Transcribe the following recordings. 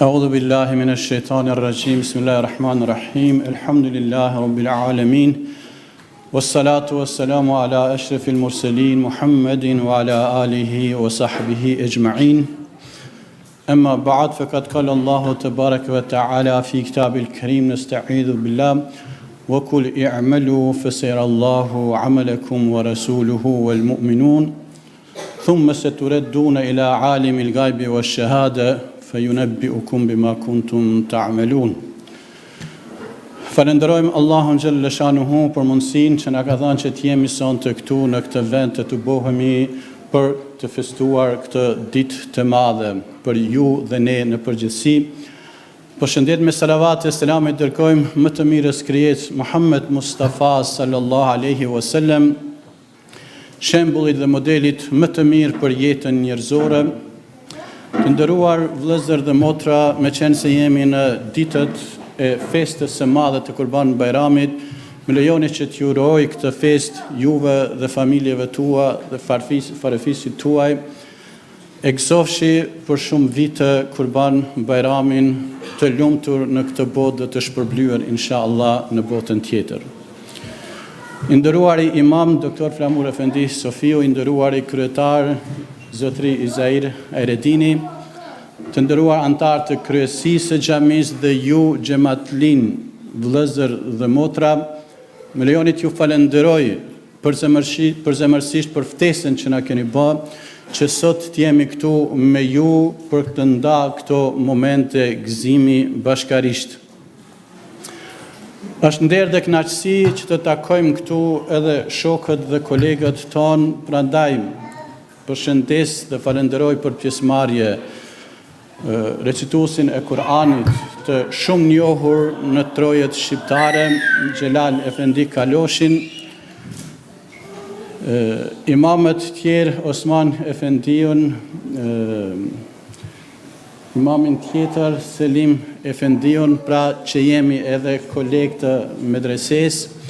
أعوذ بالله من الشيطان الرجيم بسم الله الرحمن الرحيم الحمد لله رب العالمين والصلاة والسلام على أشرف المرسلين محمد وعلى آله وصحبه أجمعين أما بعد فقد قال الله تبارك وتعالى في كتاب الكريم نستعيذ بالله وقل اعملوا فسيرى الله عملكم ورسوله والمؤمنون ثم ستردون إلى عالم الغيب والشهادة فينبئكم بما كنتم تعملون. Falenderojmë Allahun xhalla shanuhu për mundësinë që na ka dhënë që të jemi sonte këtu në këtë vend të bohemi për të festuar këtë ditë të madhe për ju dhe ne në përgjithësi. Përshëndet me salavat e selam e dërkojmë më të mirës krijes Muhammed Mustafa sallallahu alaihi wasallam, shembullit dhe modelit më të mirë për jetën njerëzore. Të nderuar vëllezër dhe motra, me qenë se jemi në ditët e festës së madhe të Kurban Bayramit, më lejoni që t'ju uroj këtë fest juve dhe familjeve tua dhe farefisit tuaj, e gëzofshi për shumë vite Kurban Bayramin të lumtur në këtë botë dhe të shpërblyer inshallah në botën tjetër. I nderuari imam Dr. Flamur Efendi Sofiu, i nderuari kryetar Zotri Izair Eredini, të nderuar antar të kryesisë së xhamisë dhe ju xhamatlin, vëllezër dhe motra, më lejoni t'ju falenderoj përzemërsisht për ftesën që na keni bërë, që sot t'jemi këtu me ju për të nda këto momente gëzimi bashkarisht. Është nder dhe kënaqësi që të takojmë këtu edhe shokët dhe kolegët tonë, prandaj përshëndes dhe falenderoj për pjesëmarrje recituesin e Kur'anit të shumë njohur në trojet shqiptare, Xhelal Efendi Kaloshin, imamët tjerë Osman Efendiun, imamin tjetër Selim Efendiun, pra që jemi edhe kolegë të medresesë,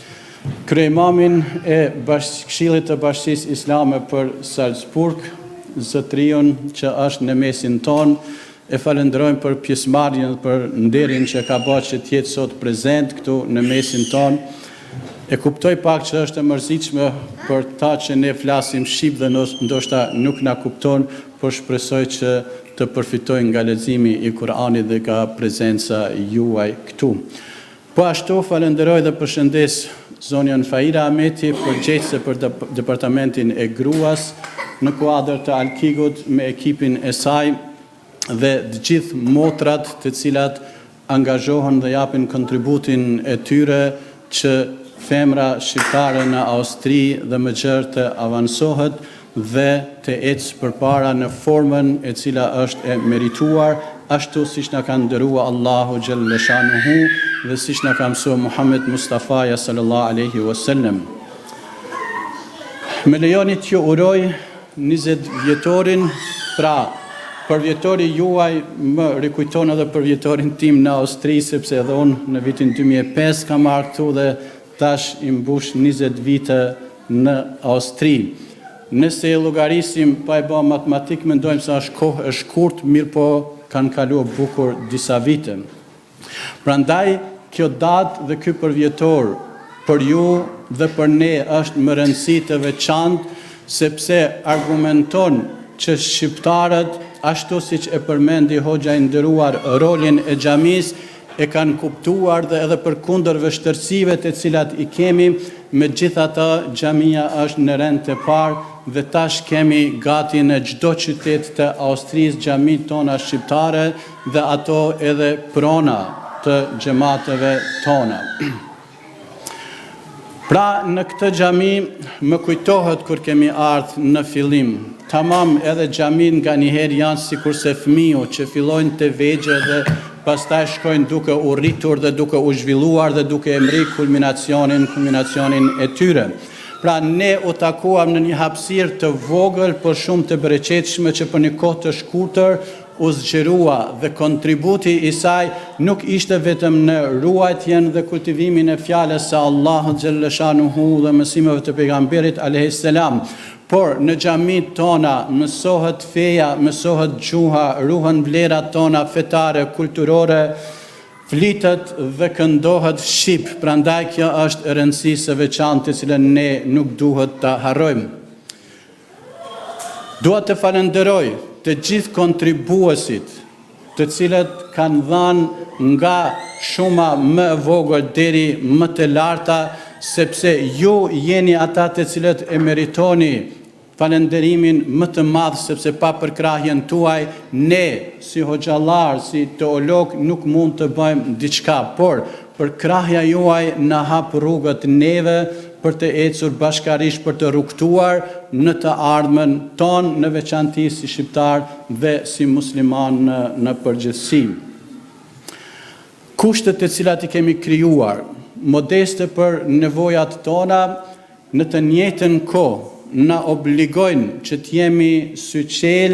krye'imamin e Këshillit të Bashkisë Islame për Salzburg, zotriun që është në mesin ton, e falenderojmë për pjesëmarrjen, për nderin që ka bërë që të jetë sot prezent këtu në mesin ton. E kuptoj pak që është e mërzitshme për ta që ne flasim shqip dhe ndoshta nuk na kupton, por shpresoj që të përfitojnë nga leximi i Kur'anit dhe nga prezenca juaj këtu. Po ashtu falenderoj dhe përshëndes zonjën Faira Ahmeti, përgjegjëse për departamentin e gruas në kuadër të Alkigut me ekipin e saj dhe të gjithë motrat të cilat angazhohen dhe japin kontributin e tyre që femra shqiptare në Austri dhe më gjerë të avansohet dhe të ecë përpara në formën e cila është e merituar, ashtu siç na ka nderua Allahu xhalla shanuhu dhe siç na ka mësuar Muhammed Mustafa sallallahu alaihi wasallam. Me lejoni t'ju uroj 20 vjetorin, pra për vjetori juaj më rikujton edhe për vjetorin tim në Austri, sepse edhe unë në vitin 2005 kam marrë këtu dhe tash i mbush 20 vite në Austri. Nëse e llogarisim pa e bërë matematik, mendojmë se është kohë e shkurt, mirë po kanë kaluar bukur disa vite. Prandaj, kjo datë dhe ky përvjetor për ju dhe për ne është më rëndësi të veçantë, sepse argumenton që shqiptarët, ashtu siç e përmendi hoxha i nderuar, rolin e xhamisë e kanë kuptuar dhe edhe përkundër vështirësive të cilat i kemi, megjithatë xhamia është në rend të parë dhe tash kemi gati në çdo qytet të Austrisë xhamit tona shqiptare dhe ato edhe prona të xhamateve tona. Pra në këtë xhami më kujtohet kur kemi ardhur në fillim. Tamam, edhe xhamin nganjëherë janë sikurse fëmijë që fillojnë të vegjë dhe pastaj shkojnë duke u rritur dhe duke u zhvilluar dhe duke e mri kulminacionin e tyre. Pra ne u takuam në një hapësirë të vogël, por shumë të bereqetshme, që për një kohë të shkurtër u zgjerua dhe kontributi i saj nuk ishte vetëm në ruajtjen dhe kultivimin e fjalës së Allahut xhalla shanuhu dhe mësimeve të pejgamberit alayhis salam, por në xhamit tona mësohet feja, mësohet gjuha, ruhen vlerat tona fetare, kulturore, flitet dhe këndohet shqip, prandaj kjo është e rëndësishme e veçantë, cilën ne nuk duhet ta harrojmë. Dua të falenderoj të gjithë kontribuesit, të cilët kanë dhënë nga shuma më e vogël deri më të larta, sepse ju jeni ata të cilët e meritoni falenderimin më të madh, sepse pa përkrahjen tuaj ne si hoxhallar, si teolog nuk mund të bëjmë diçka, por përkrahja juaj na hap rrugët neve për të ecur bashkarisht, për të rrugtuar në të ardhmen tonë, në veçanti si shqiptar dhe si musliman në përgjithësi. Kushtet të cilat i kemi krijuar, modeste për nevojat tona, në të njëjtën kohë na obligojnë që të jemi syqel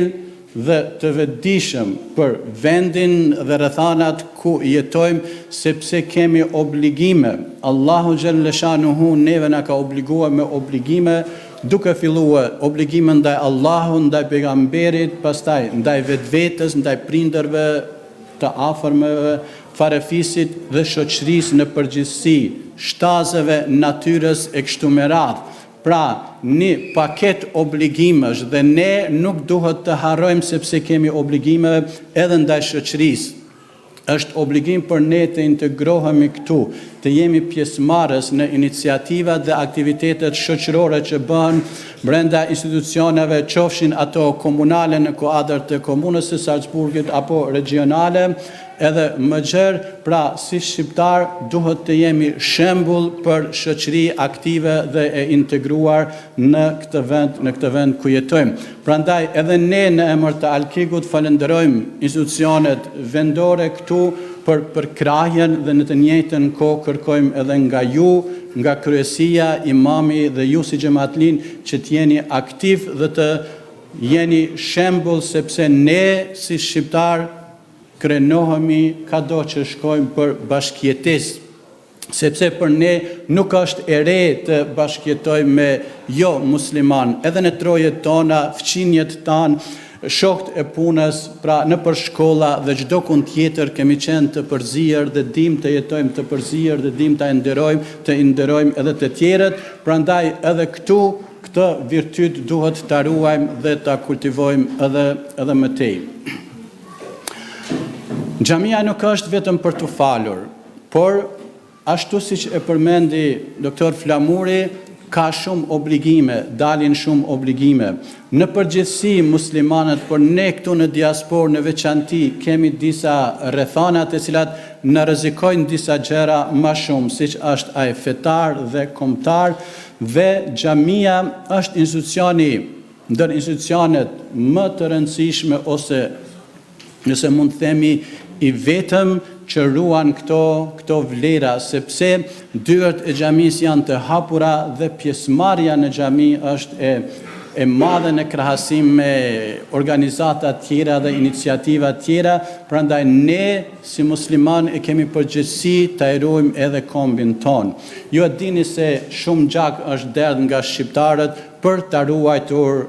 dhe të vetëdijshëm për vendin dhe rrethanat ku jetojmë, sepse kemi obligime. Allahu xhalla shanuhu neve na ka obliguar me obligime, duke filluar obligime ndaj Allahut, ndaj pejgamberit, pastaj ndaj vetvetes, ndaj prindërve të afërmeve, farefisit dhe shoqërisë në përgjithësi, shtazëve, natyrës e kështu me radhë. Pra, një paket obligimesh dhe ne nuk duhet të harrojmë sepse kemi obligime edhe ndaj shoqërisë. Është obligim për ne të integrohemi këtu, të jemi pjesëmarrës në iniciativa dhe aktivitetet shoqërore që bëhen brenda institucioneve, qofshin ato komunale në kuadër të komunës së Salzburgit apo regionale, edhe më gjerë, pra si shqiptar duhet të jemi shembull për shoqëri aktive dhe e integruar në këtë vend ku jetojmë. Prandaj edhe ne në emër të Alkigut falenderojmë institucionet vendore këtu për përkrahjen dhe në të njëjtën kohë kërkojmë edhe nga ju, nga kryesia, imami dhe ju si xhamatlin që të jeni aktiv dhe të jeni shembull, sepse ne si shqiptar krenohemi kado që shkojmë për bashkëjetesë, sepse për ne nuk është e re të bashkëjetojmë me jo musliman, edhe në trojet tona, fqinjet tanë, shokët e punës, pra në për shkolla dhe çdo kund tjetër kemi qenë të përzier dhe dim të jetojmë të përzier dhe dim të nderojmë edhe të tjerët, prandaj edhe këtu këtë virtyt duhet ta ruajmë dhe ta kultivojmë edhe më tej. Xhamia nuk është vetëm për të falur, por ashtu siç e përmendi doktor Flamuri, ka shumë obligime, dalin shumë obligime. Në përgjithësi muslimanët, por ne këtu në diasporë në veçanti kemi disa rrethana të cilat na rrezikojnë disa gjëra më shumë, siç është ai fetar dhe kombëtar, dhe xhamia është institucioni ndër institucionet më të rëndësishme, ose nëse mund të themi i vetëm që ruan këto vlera, sepse dyert e xhamisë janë të hapura dhe pjesëmarrja në xhami është e madhe në krahasim me organizata tjera dhe iniciativa tjera, prandaj ne si musliman e kemi përgjegjësi të ruajmë edhe kombin ton. Ju e dini se shumë gjak është derdhë nga shqiptarët për të ruajtur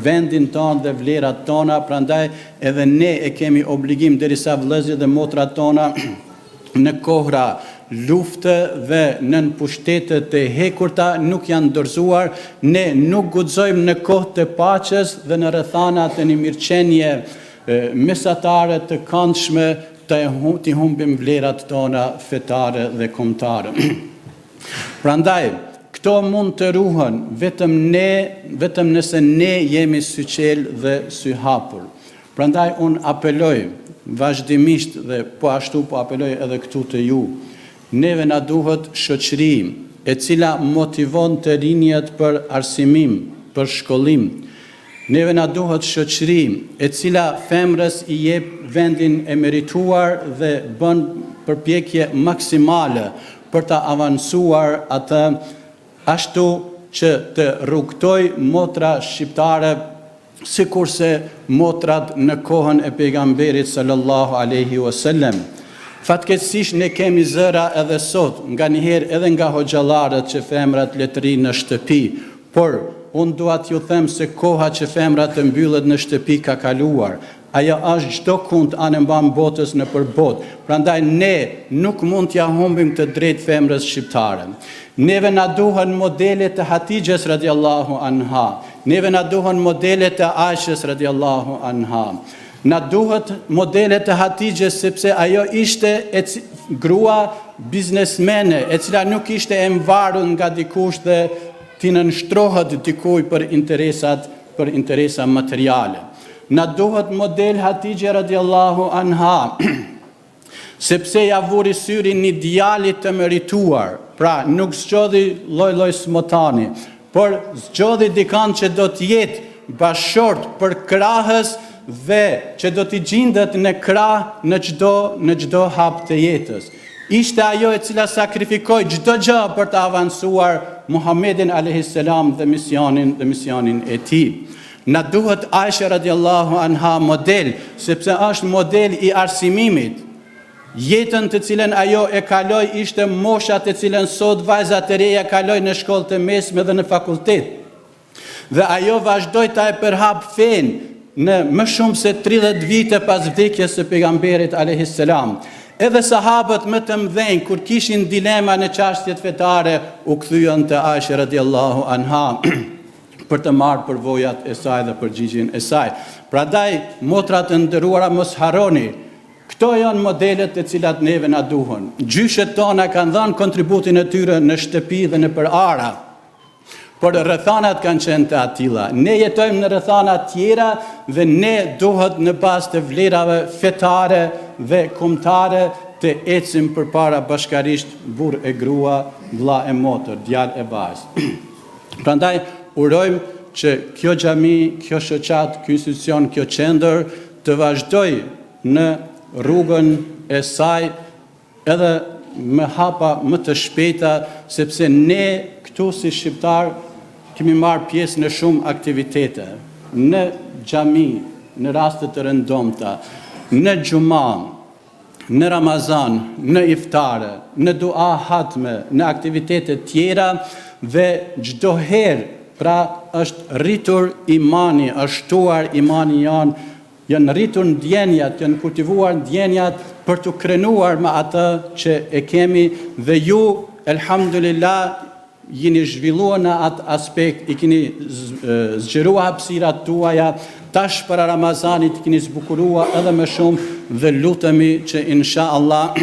vendin ton dhe vlerat tona, prandaj edhe ne e kemi obligim derisa vëllezërit dhe motrat tona në kohra lufte dhe nën pushtetet e hekurta nuk janë dorëzuar, ne nuk guxojmë në kohë të paqes dhe në rrethanat e një mirëqenie mesatare të këndshme të humbim vlerat tona fetare dhe kombëtare. Prandaj këto mund të ruhen vetëm nëse ne jemi syqel dhe sy hapur. Prandaj unë apeloj vazhdimisht dhe po ashtu po apeloj edhe këtu të ju. Neve na duhet shoqëri e cila motivon të rinjët për arsimim, për shkollim. Neve na duhet shoqëri e cila femrës i jep vendin e merituar dhe bën përpjekje maksimale për të avancuar atë, ashtu që të rrugtoj motra shqiptare sikurse motrat në kohën e pejgamberit sallallahu alaihi wasallam. Fatkeqësisht ne kemi zëra edhe sot, nga njëherë edhe nga hoxhallarët që femrat letëri në shtëpi, por unë dua t'ju them se koha që femrat të mbyllet në shtëpi ka kaluar. Ajo është çdo kund anë mban botës në përbot. Prandaj ne nuk mund t'ja humbim të drejtë femrës shqiptare. Neve na duhen modele të Hatixhes radiallahu anha. Neve na duhen modele të Aishës radiallahu anha. Na duhet modele të Hatixhes sepse ajo ishte grua biznesmene, e cila nuk ishte e mvarur nga dikush dhe t'i nënshtrohet dikuj për interesa materiale. Na duhet model Hatixhe radiallahu anha, sepse ja vuri syrin një djalit të merituar, pra nuk zgjodhi lloj smotani, por zgjodhi dikan që do t'jetë bashkëshort për krahës dhe që do t'i gjendet në krah në çdo hap të jetës. Ishte ajo e cila sakrifikoi çdo gjë për të avancuar Muhammedin a.s. dhe misionin e tij. Na duhet Aisha radiallahu anha model, sepse është model i arsimimit. Jetën të cilën ajo e kaloi ishte mosha të cilën sot vajzat e reja kalojnë në shkollë të mesme dhe në fakultet. Dhe ajo vazhdoi ta e përhap fen në më shumë se 30 vite pas vdekjes së pejgamberit a.s. Edhe sahabët më të mëdhenj, kur kishin dilema në çështjet fetare, u kthyen te Aisha radiallahu anha për të marrë përvojat e saj dhe përgjigjen e saj. Prandaj, motra të nderuara, mos harroni, këto janë modelet të cilat neve na duhen. Gjyshet tona kanë dhënë kontributin e tyre në shtëpi dhe në përara, por rrethanat kanë qenë të atilla. Ne jetojmë në rrethana tjera dhe ne duhet në bazë të vlerave fetare dhe kombëtare të ecim përpara bashkarisht burr e grua, vlla e motër, djalë e vajzë. Prandaj urojmë që kjo xhami, kjo shoqat, ky institucion, kjo qendër të vazhdoj në rrugën e saj edhe me hapa më të shpejta, sepse ne këtu si shqiptar kemi marrë pjesë në shumë aktivitete, në xhami, në raste të rëndomta, në xhuma, në Ramazan, në iftare, në dua hatme, në aktivitete tjera dhe çdo herë pra është rritur imani, është shtuar imani janë rritur ndjenjat, janë kultivuar ndjenjat për të krenuar me atë që e kemi dhe ju, elhamdulillah, jeni zhvilluar në atë aspekt, i keni zgjeruar hapësirat tuaja, tash para Ramazanit keni zbukuruar edhe më shumë dhe lutemi që inshallah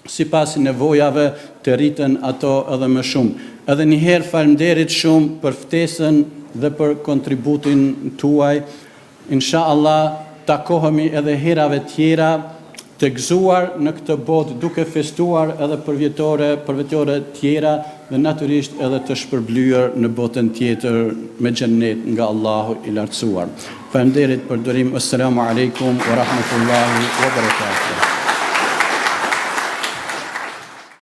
sipas nevojave të rriten ato edhe më shumë. Edhe njëherë faleminderit shumë për ftesën dhe për kontributin tuaj. Inshallah takohemi edhe herave tjera të gëzuar në këtë botë duke festuar edhe për vjetore tjera dhe natyrisht edhe të shpërblyer në botën tjetër me xhennet nga Allahu i lartësuar. Faleminderit për durim. Assalamu alaikum wa rahmatullahi wa barakatuh.